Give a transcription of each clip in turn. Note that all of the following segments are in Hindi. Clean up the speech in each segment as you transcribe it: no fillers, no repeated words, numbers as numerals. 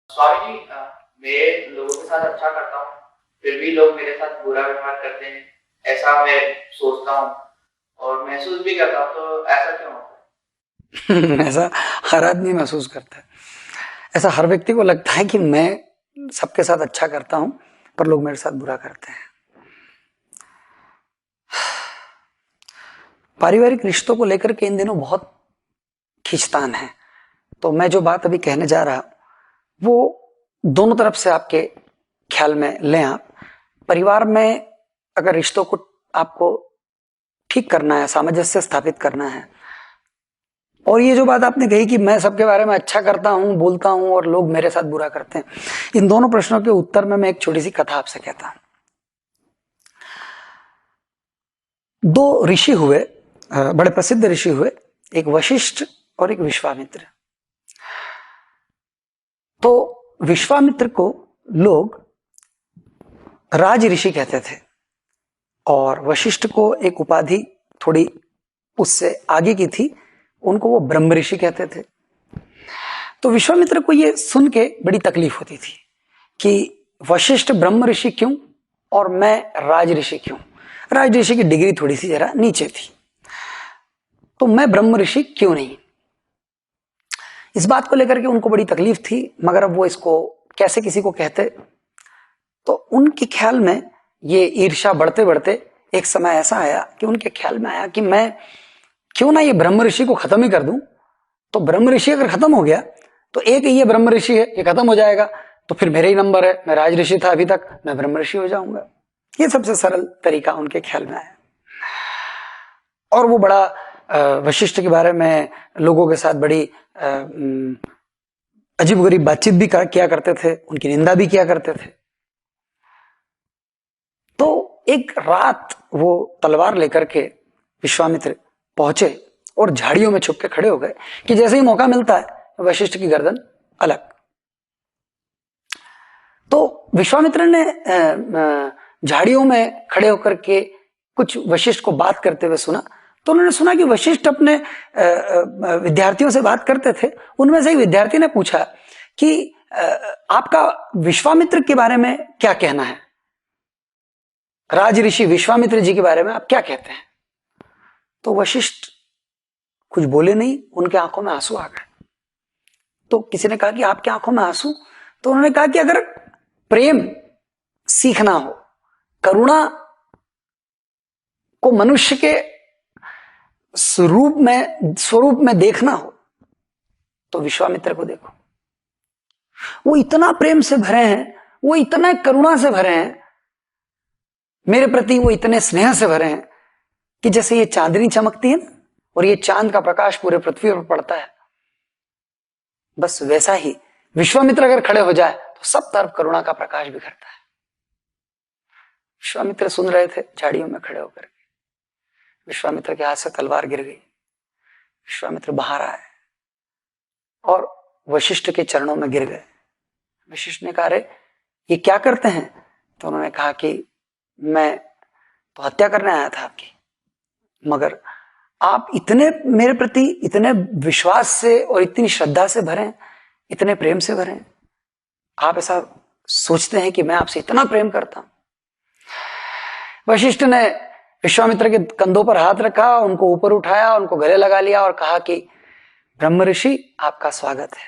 स्वामी जी, मैं लोगों के साथ अच्छा करता हूँ, फिर भी लोग मेरे साथ बुरा व्यवहार करते हैं, ऐसा मैं सोचता हूँ और महसूस भी करता हूँ। तो ऐसा क्यों होता ऐसा हर आदमी महसूस करता है। ऐसा हर व्यक्ति को लगता है कि मैं सबके साथ अच्छा करता हूं, पर लोग मेरे साथ बुरा करते हैं। पारिवारिक रिश्तों को लेकर के इन दिनों बहुत खींचतान है। तो मैं जो बात अभी कहने जा रहा वो दोनों तरफ से आपके ख्याल में लें आप। परिवार में अगर रिश्तों को आपको ठीक करना है, सामंजस्य स्थापित करना है, और ये जो बात आपने कही कि मैं सबके बारे में अच्छा करता हूं, बोलता हूं और लोग मेरे साथ बुरा करते हैं, इन दोनों प्रश्नों के उत्तर में मैं एक छोटी सी कथा आपसे कहता हूं। दो ऋषि हुए, बड़े प्रसिद्ध ऋषि हुए, एक वशिष्ठ और एक विश्वामित्र। तो विश्वामित्र को लोग राज ऋषि कहते थे और वशिष्ठ को एक उपाधि थोड़ी उससे आगे की थी, उनको वो ब्रह्म ऋषि कहते थे। तो विश्वामित्र को ये सुन के बड़ी तकलीफ होती थी कि वशिष्ठ ब्रह्म ऋषि क्यों और मैं राज ऋषि क्यों। राज ऋषि की डिग्री थोड़ी सी जरा नीचे थी, तो मैं ब्रह्म ऋषि क्यों नहीं। इस बात को लेकर के उनको बड़ी तकलीफ थी, मगर अब वो इसको कैसे किसी को कहते। तो उनके ख्याल में ये ईर्ष्या बढ़ते बढ़ते एक समय ऐसा आया कि उनके ख्याल में आया कि मैं क्यों ना ये ब्रह्म ऋषि को खत्म ही कर दूं। तो ब्रह्म ऋषि अगर खत्म हो गया तो एक ये ब्रह्म ऋषि है, ये खत्म हो जाएगा, तो फिर मेरे ही नंबर है, मैं राज ऋषि था अभी तक, मैं ब्रह्म ऋषि हो जाऊंगा। ये सबसे सरल तरीका उनके ख्याल में आया। और वो बड़ा वशिष्ठ के बारे में लोगों के साथ बड़ी अजीबोगरीब बातचीत भी किया करते थे, उनकी निंदा भी किया करते थे। तो एक रात वो तलवार लेकर के विश्वामित्र पहुंचे और झाड़ियों में छुप के खड़े हो गए कि जैसे ही मौका मिलता है वशिष्ठ की गर्दन अलग। तो विश्वामित्र ने झाड़ियों में खड़े होकर के कुछ वशिष्ठ को बात करते हुए सुना। तो उन्होंने सुना कि वशिष्ठ अपने विद्यार्थियों से बात करते थे। उनमें से एक विद्यार्थी ने पूछा कि आपका विश्वामित्र के बारे में क्या कहना है, राज ऋषि विश्वामित्र जी के बारे में आप क्या कहते हैं। तो वशिष्ठ कुछ बोले नहीं, उनके आंखों में आंसू आ गए। तो किसी ने कहा कि आपकी आंखों में आंसू। तो उन्होंने कहा कि अगर प्रेम सीखना हो, करुणा को मनुष्य के स्वरूप में देखना हो तो विश्वामित्र को देखो। वो इतना प्रेम से भरे हैं, वो इतना करुणा से भरे हैं, मेरे प्रति वो इतने स्नेह से भरे हैं कि जैसे ये चांदनी चमकती है ना और ये चांद का प्रकाश पूरे पृथ्वी पर पड़ता है, बस वैसा ही विश्वामित्र अगर खड़े हो जाए तो सब तरफ करुणा का प्रकाश बिखरता है। विश्वामित्र सुन रहे थे झाड़ियों में खड़े होकर। विश्वामित्र के हाथ से तलवार गिर गई। विश्वामित्र बाहर आए और वशिष्ठ के चरणों में गिर गए। वशिष्ठ ने कहा, अरे ये क्या करते हैं। तो उन्होंने कहा कि मैं तो हत्या करने आया था आपकी, मगर आप इतने मेरे प्रति इतने विश्वास से और इतनी श्रद्धा से भरे हैं, इतने प्रेम से भरे हैं, आप ऐसा सोचते हैं कि मैं आपसे इतना प्रेम करता हूं। वशिष्ठ ने विश्वामित्र के कंधों पर हाथ रखा, उनको ऊपर उठाया, उनको गले लगा लिया और कहा कि ब्रह्म ऋषि आपका स्वागत है।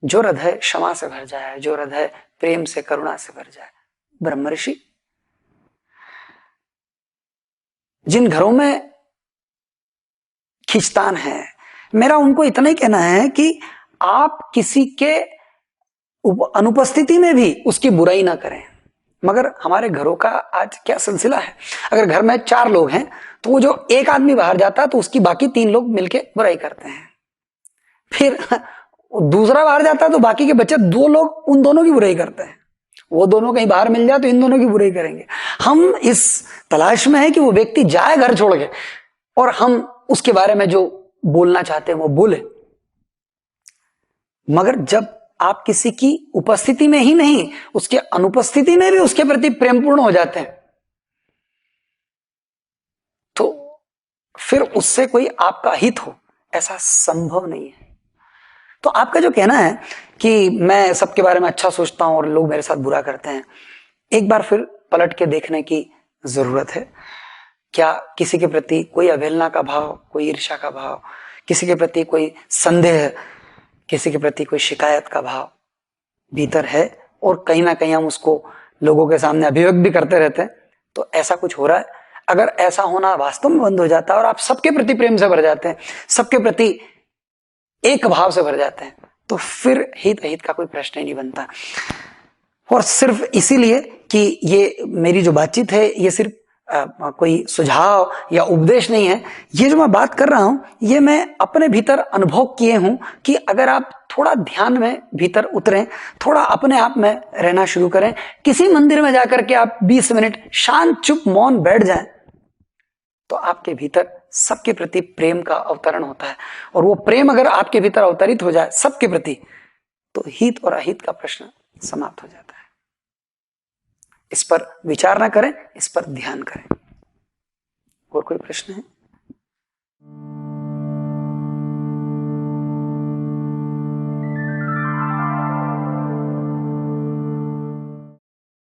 जो हृदय क्षमा से भर जाए, जो हृदय प्रेम से करुणा से भर जाए, ब्रह्म ऋषि। जिन घरों में खींचतान है, मेरा उनको इतना ही कहना है कि आप किसी के अनुपस्थिति में भी उसकी बुराई ना करें। मगर हमारे घरों का आज क्या सिलसिला है, अगर घर में 4 लोग हैं तो वो जो एक आदमी बाहर जाता है तो उसकी बाकी 3 लोग मिलके बुराई करते हैं। फिर दूसरा बाहर जाता है तो बाकी के बचे 2 लोग उन दोनों की बुराई करते हैं। वो दोनों कहीं बाहर मिल जाए तो इन दोनों की बुराई करेंगे। हम इस तलाश में है कि वो व्यक्ति जाए घर छोड़ के और हम उसके बारे में जो बोलना चाहते हैं वो बोले। मगर जब आप किसी की उपस्थिति में ही नहीं, उसके अनुपस्थिति में भी उसके प्रति प्रेमपूर्ण हो जाते हैं तो फिर उससे कोई आपका हित हो, ऐसा संभव नहीं है। तो आपका जो कहना है कि मैं सबके बारे में अच्छा सोचता हूं और लोग मेरे साथ बुरा करते हैं, एक बार फिर पलट के देखने की जरूरत है। क्या किसी के प्रति कोई अवहेलना का भाव, कोई ईर्ष्या का भाव, किसी के प्रति कोई संदेह, किसी के प्रति कोई शिकायत का भाव भीतर है और कहीं ना कहीं हम उसको लोगों के सामने अभिव्यक्त भी करते रहते हैं? तो ऐसा कुछ हो रहा है? अगर ऐसा होना वास्तव में बंद हो जाता है और आप सबके प्रति प्रेम से भर जाते हैं, सबके प्रति एक भाव से भर जाते हैं, तो फिर हित अहित का कोई प्रश्न ही नहीं बनता। और सिर्फ इसीलिए कि ये मेरी जो बातचीत है ये सिर्फ कोई सुझाव या उपदेश नहीं है, ये जो मैं बात कर रहा हूं ये मैं अपने भीतर अनुभव किए हूं कि अगर आप थोड़ा ध्यान में भीतर उतरें, थोड़ा अपने आप में रहना शुरू करें, किसी मंदिर में जाकर के आप 20 मिनट शांत चुप मौन बैठ जाएं, तो आपके भीतर सबके प्रति प्रेम का अवतरण होता है। और वो प्रेम अगर आपके भीतर अवतरित हो जाए सबके प्रति, तो हित और अहित का प्रश्न समाप्त हो जाता है। इस पर विचार ना करें, इस पर ध्यान करें। और कोई प्रश्न है?